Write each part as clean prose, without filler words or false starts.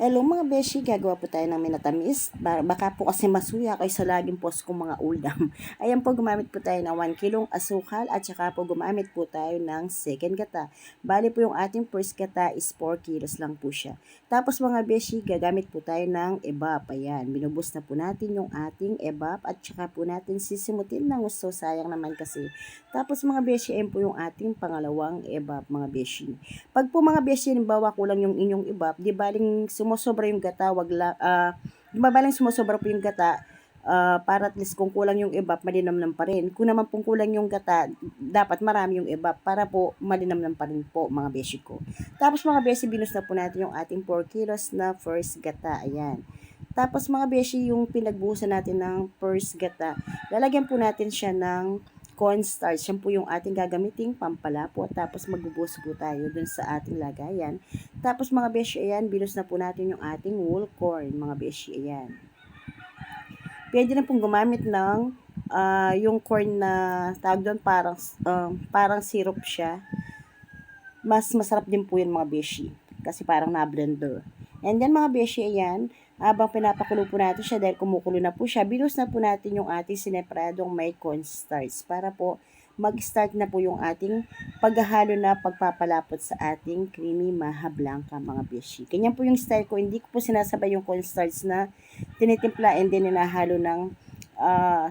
Hello mga beshi, gagawa po tayo ng minatamis. Baka po kasi masuya kayo sa laging post kong mga ulam. Ayan po, gumamit po tayo ng 1 kilong asukal at saka po gumamit po tayo ng second gata. Bali po yung ating first gata is 4 kilos lang po siya. Tapos mga beshi, gagamit po tayo ng ebap. Ayan, binubos na po natin yung ating ebap at saka po natin sisimutin ng gusto. Sayang naman kasi. Tapos mga beshi, ayan po yung ating pangalawang ebap mga beshi. Pag po mga beshi, halimbawa kulang yung inyong ebap, di baling sumusobra yung gata, wag lang, di ba baling sumusobra po yung gata, para at least kung kulang yung ebap, malinamnam pa rin. Kung naman pong kulang yung gata, dapat marami yung ebap para po malinamnam pa rin po mga beshi ko. Tapos mga beshi, binus na po natin yung ating 4 kilos na first gata. Ayan. Tapos mga beshi, yung pinagbuhusan natin ng first gata, lalagyan po natin siya ng cornstarch. Yan po yung ating gagamiting pampalapot. Tapos magbubuhos po tayo dun sa ating lagayan. Tapos mga beshi, ayan, binus na po natin yung ating whole corn. Mga beshi, ayan. Pwede na pong gumamit ng yung corn na tawag doon, parang syrup siya. Mas masarap din po yun mga beshi. Kasi parang na-blender. And then mga beshi, ayan, habang pinapakulo po natin siya dahil kumukulo na po siya, binus na po natin yung ating sineparadong may cornstarch para po mag-start na po yung ating paghahalo na pagpapalapot sa ating creamy maha blanca mga beshi. Ganyan po yung style ko. Hindi ko po sinasabay yung cornstarch na tinitimpla and then hinahalo ng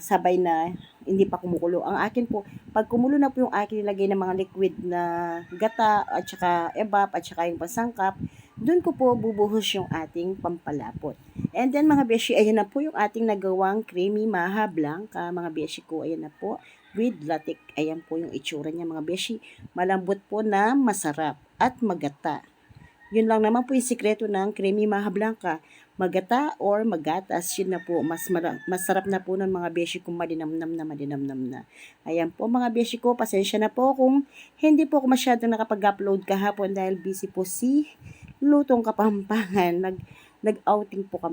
sabay na hindi pa kumukulo. Ang akin po, pag kumulo na po yung akin nilagay ng mga liquid na gata at saka ebap at saka yung pasangkap, dun ko po bubuhos yung ating pampalapot. And then mga beshi, ayan na po yung ating nagawang creamy maha blanca. Mga beshi ko, ayan na po with latik. Ayan po yung itsura niya mga beshi. Malambot po na masarap at magata. Yun lang naman po yung sikreto ng creamy maha blanca. Magata or magatas, yun na po. Masarap na po ng mga beshi kung malinamnam na. Ayan po mga beshi ko, pasensya na po kung hindi po ako masyadong nakapag-upload kahapon dahil busy po si Lutong Kapampangan. Nag-outing po kami.